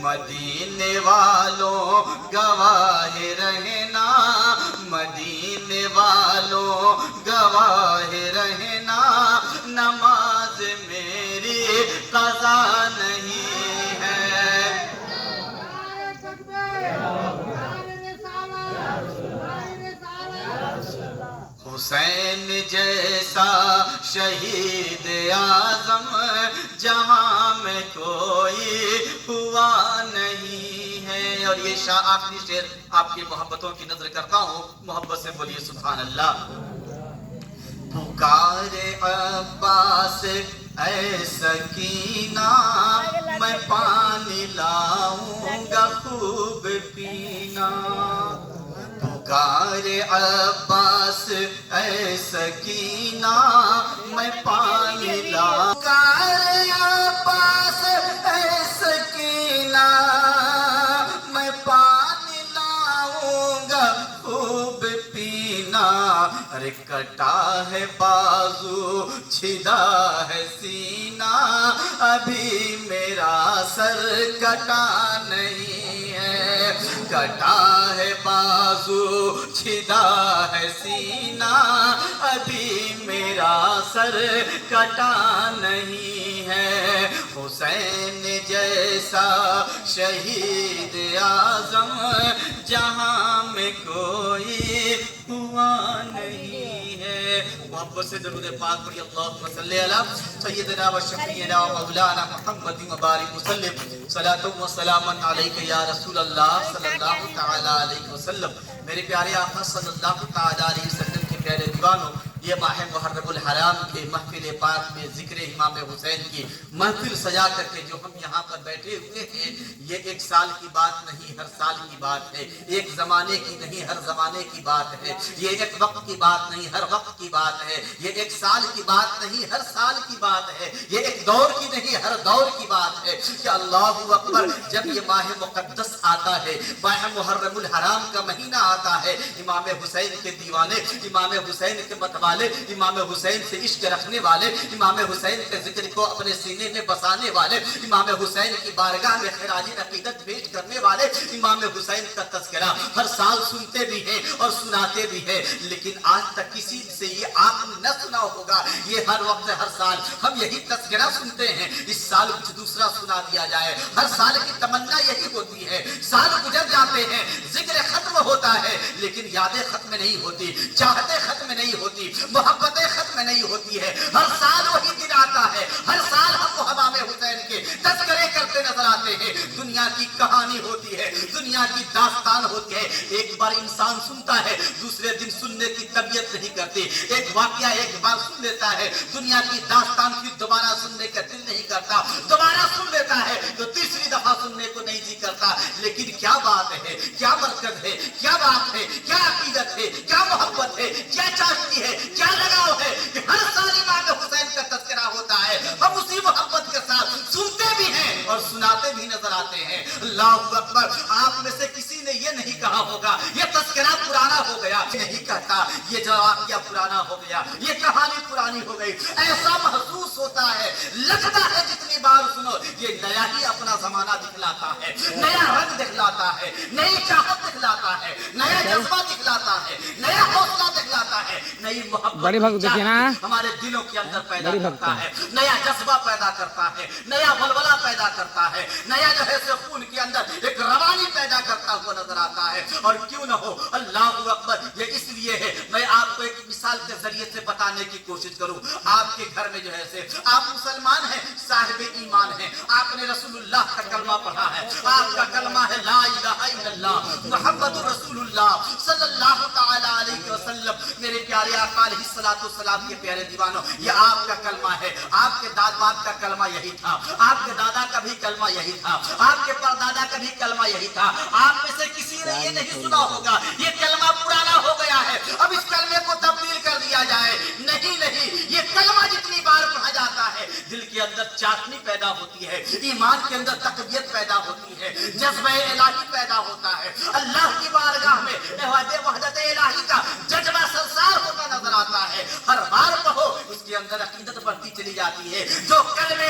مدینے والوں گواہ رہنا، مدینے والوں گواہ رہنا، نماز میری قضا نہیں ہے۔ حسین جیسا شہید اعظم جہاں میں کوئی ہوا نہیں ہے۔ اور یہ آخری شعر آپ کی محبتوں کی نظر کرتا ہوں، محبت سے بولیے سبحان اللہ۔ پکارے عباس اے سکینہ، میں پانی لاؤں گا خوب پینا۔ پکارے عباس اے سکینہ، میں پانی لاؤں گا۔ پکارے عباس اے سکینہ، میں پانی لاؤں گا خوب پینا۔ ارے کٹا ہے بازو چھدا ہے سینہ، ابھی میرا سر کٹا نہیں ہے۔ کٹا ہے بازو چھدا ہے سینہ، ابھی میرا سر کٹا نہیں ہے۔ حسین جیسا شہید اعظم جہاں میں کوئی ہوا نہیں ہے۔ محبت سے درود پاک پڑھی، اللہم صلی علی سیدنا و شفیعنا و مولانا محمد مبارک وسلم، صلاۃ و سلام علیک یا رسول اللہ صلی اللہ تعالی علیہ وسلم۔ میرے پیارے آقا صلی اللہ تعالی علیہ وسلم کے پیارے دیوانوں، یہ ماہ محرم الحرام کے محفل پاک میں ذکر امام حسین کی محفل سجا کر کے جو ہم یہاں پر بیٹھے ہوئے ہیں، یہ ایک سال کی بات نہیں، ہر سال کی بات ہے۔ ایک زمانے کی نہیں، ہر زمانے کی بات ہے۔ یہ ایک وقت کی بات نہیں، ہر وقت کی بات ہے۔ یہ ایک سال کی بات نہیں، ہر سال کی بات ہے۔ یہ ایک دور کی نہیں، ہر دور کی بات ہے کہ اللہ اکبر، جب یہ ماہ مقدس آتا ہے، ماہ محرم الحرام کا مہینہ آتا ہے، امام حسین کے دیوانے، امام حسین کے متوالے، امام حسین سے عشق رکھنے والے، امام حسین کے ذکر کو اپنے سینے میں بسانے والے، امام حسین کی بارگاہ میں خراج عقیدت پیش کرنے والے، امام حسین کا تذکرہ ہر سال سنتے بھی ہیں اور سناتے بھی ہیں، لیکن آج تک کسی سے یہ آپ نے نہ سنا ہوگا۔ یہ ہر وقت ہر سال ہم یہی تذکرہ سنتے ہیں، اس سال کچھ دوسرا سنا دیا جائے۔ ہر سال کی تمنا یہی ہوتی ہے، سال گزر جاتے ہیں، ذکر ختم ہوتا ہے، لیکن یادیں ختم نہیں ہوتی، چاہتیں ختم نہیں ہوتی، محبتیں ختم نہیں ہوتی ہے۔ ہر سال وہی دن آتا ہے، ہر سال ہم امام حسین کے تذکرے کرتے نظر آتے ہیں۔ دنیا کی کہانی ہوتی ہے، دنیا کی داستان ہوتی ہے، ایک بار انسان سنتا ہے، دوسرے دن سننے کی طبیعت نہیں کرتی۔ ایک واقعہ ایک بار سن لیتا ہے، دنیا کی داستان پھر دوبارہ سننے کا دل نہیں کرتا، دوبارہ سن لیتا ہے تو تیسری دفعہ سننے کو نہیں جی کرتا۔ لیکن کیا بات ہے، کیا مرکز ہے، کیا بات ہے، کیا عقیدت ہے، کیا محبت ہے، کیا چاہتی ہے، کیا لگاؤ ہے کہ ہر سال امام حسین کا تذکرہ ہوتا ہے، ہم اسی محبت کے ساتھ سنتے بھی ہیں اور سناتے بھی نظر آتے ہیں۔ اللہ اکبر، آپ میں سے کسی نے یہ نہیں کہا ہوگا یہ تذکرہ پرانا ہو گیا، نہیں کہتا یہ جو واقعہ پرانا ہو گیا، یہ کہانی پرانی ہو گئی۔ ایسا محسوس ہوتا ہے، لگتا ہے جتنی بار سنو یہ نیا ہی اپنا زمانہ دکھلاتا ہے، نیا رنگ دکھلاتا ہے، نئی چاہت دکھلاتا ہے، نیا جذبہ دکھلاتا ہے، نیا حوصلہ دکھلاتا ہے، نئی محبت ہمارے دلوں کے اندر پیدا کرتا ہے، نیا جذبہ پیدا کرتا ہے، نیا ولولہ پیدا کرتا ہے، نیا جو ہے خون کے اندر ایک روانی پیدا کرتا ہوا نظر آتا ہے۔ اور کیوں نہ ہو، اللہ اکبر، یہ اس لیے ہے، میں آپ کو ایک مثال کے ذریعے سے بتانے کی کوشش کروں۔ آپ کے گھر میں جو ہے آپ مسلمان ہیں، صاحب ایمان ہیں، آپ نے رسول اللہ کا کلمہ پڑھا ہے، آپ کا کلمہ ہے لا الہ الا اللہ محمد رسول اللہ صلی اللہ تعالی علیہ وسلم۔ میرے پیارے آقا علیہ الصلوۃ والسلام کے پیارے دیوانوں، یہ آپ کا کلمہ ہے، آپ کے داد باپ کا کلمہ یہی تھا، آپ کے دادا کا بھی کلمہ یہی تھا، آپ کے پردادا کا بھی کلمہ یہی تھا۔ آپ میں سے کسی نے یہ نہیں سنا ہوگا یہ کلمہ پرانا ہو گیا ہے، اب اس کلمے کو تبدیل کر دیا جائے۔ نہیں نہیں، یہ کلمہ جتنی بار پڑھا جاتا ہے دل کے اندر چاشنی پیدا ہوتی ہے، ایمان کے اندر تقویت پیدا ہوتی ہے، جذبہ الہی پیدا ہوتا ہے، اللہ کی بارگاہ میں وحدت الہی کا جذبہ سرسار ہوتا نظر آتا ہے۔ ہر بار کہو اس کے اندر عقیدت بڑھتی چلی جاتی ہے۔ جو کلمہ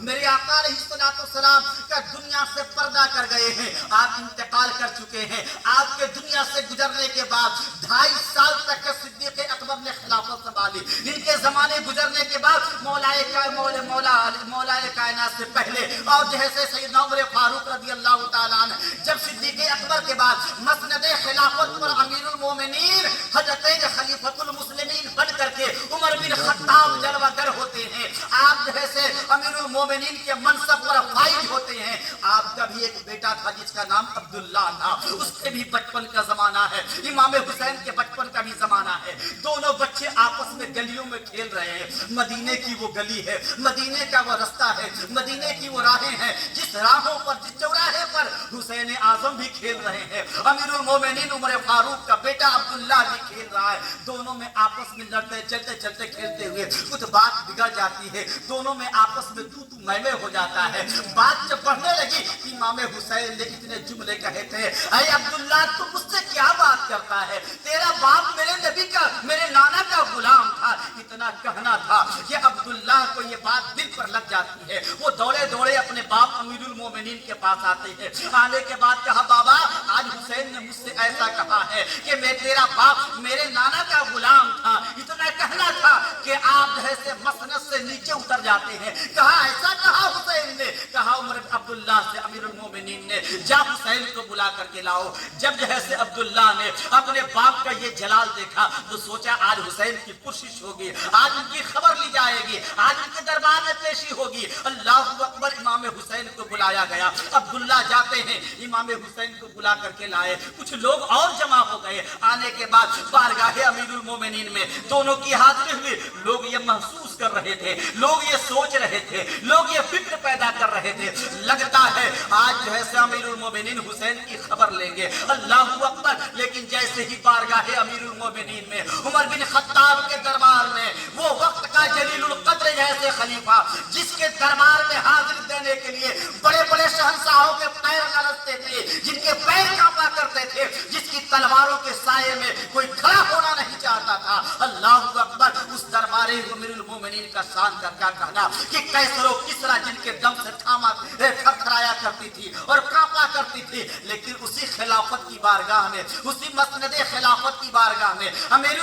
میرے آقا علیہ السلام کا دنیا سے پردہ کر گئے ہیں, آپ انتقال کر چکے ہیں. آپ کے دنیا سے گزرنے کے بعد 2.5 سال تک صدیق اکبر نے خلافت سنبھالی. ان کے زمانے گزرنے کے بعد مولا کائنات سے پہلے اور جیسے سیدنا عمر فاروق رضی اللہ تعالیٰ عنہ جب صدیق اکبر کے بعد مسند خلافت پر امیر المومنین حضرت خلیفۃ المسلمین بن کر کے عمر بن خطاب جلوہ گر ہوتے ہیں. آپ جیسے امیر المومنین کے منصب پر فائز ہوتے ہیں. آپ کا بھی ایک بیٹا تھا جس کا نام عبداللہ تھا, اس کے بھی بچپن کا زمانہ ہے. امام حسین کے بچپن کا بھی زمانہ ہے. دونوں بچے آپس میں گلیوں میں کھیل رہے ہیں. مدینے کی وہ گلی ہے, مدینے کا وہ رستہ ہے, مدینے کی وہ راہیں ہیں جس راہوں پر, جس چوراہے پر حسین اعظم بھی کھیل رہے ہیں, امیر المومنین عمر فاروق کا بیٹا عبداللہ بھی کھیل رہا ہے. دونوں میں آپس میں لڑتے چلتے چلتے کھیلتے ہوئے کچھ بات بگڑ جاتی ہے. دونوں میں آپس میں تو میں ہو جاتا ہے. بات جب بڑھنے لگی امام حسین نے اتنے جملے کہے تھے, اے عبداللہ تو مجھ سے کیا بات کرتا ہے, تیرا باپ میرے نبی کا, میرے نانا کا غلام تھا. اتنا کہنا تھا کہ عبداللہ کو یہ بات دل پر لگ جاتی ہے. وہ دوڑے دوڑے اپنے باپ امیر المومنین کے پاس آتے ہیں. آنے کے بعد کہا, بابا آج حسین نے مجھ سے ایسا کہا ہے کہ میں تیرا باپ میرے نانا کا غلام تھا. اتنا کہنا تھا کہ آپ جیسے مسند سے نیچے اتر جاتے ہیں. کہا ایسا کہا حسین نے. کہا عمر عبداللہ سے امیر المومنین نے, جا حسین کو بلا کر کے لاؤ. جب جیسے عبداللہ نے اپنے باپ کا یہ جلال دیکھا تو سوچا آج حسین کی پرشش ہوگی, آج ان کی خبر لی جائے گی, آج ان کے دربار میں پیشی ہوگی. اللہ اکبر. امام حسین کو بلایا گیا. عبداللہ جاتے ہیں امام حسین کو بلا کر کے لائے. کچھ لوگ اور جمع ہو گئے. آنے کے بعد بارگاہ امیر المومنین میں دونوں کی حاضری ہوئی. لوگ یہ محسوس کر رہے تھے, لوگ یہ سوچ رہے تھے, لوگ یہ فکر پیدا کر رہے تھے, لگتا ہے آج جو ہے امیر المومنین حسین کی خبر لیں گے. اللہ اکبر. لیکن جیسے ہی بارگاہ امیر المومنین میں عمر بن خطاب کے دربار میں وہ وقت کا جلیل القدر جیسے خلیفہ جس کے دربار میں حاضر دینے کے لیے بڑے بڑے شہنشاہوں کے پیر لرزتے تھے, جن کے پیر کانپا کرتے تھے, جس کی تلواروں کے سائے میں کوئی کھڑا ہونا نہیں چاہتا تھا. اللہ اکبر. اس دربار امیر المومنین کا شان کا کیا کہنا کہ کیسر و کسرا جن کے دم سے تھرتھرایا کرتی تھی اور کانپا کرتی تھی, لیکن اسی خلافت کی بارگاہ میں, اسی مسند خلافت کی بارگاہ میں امیر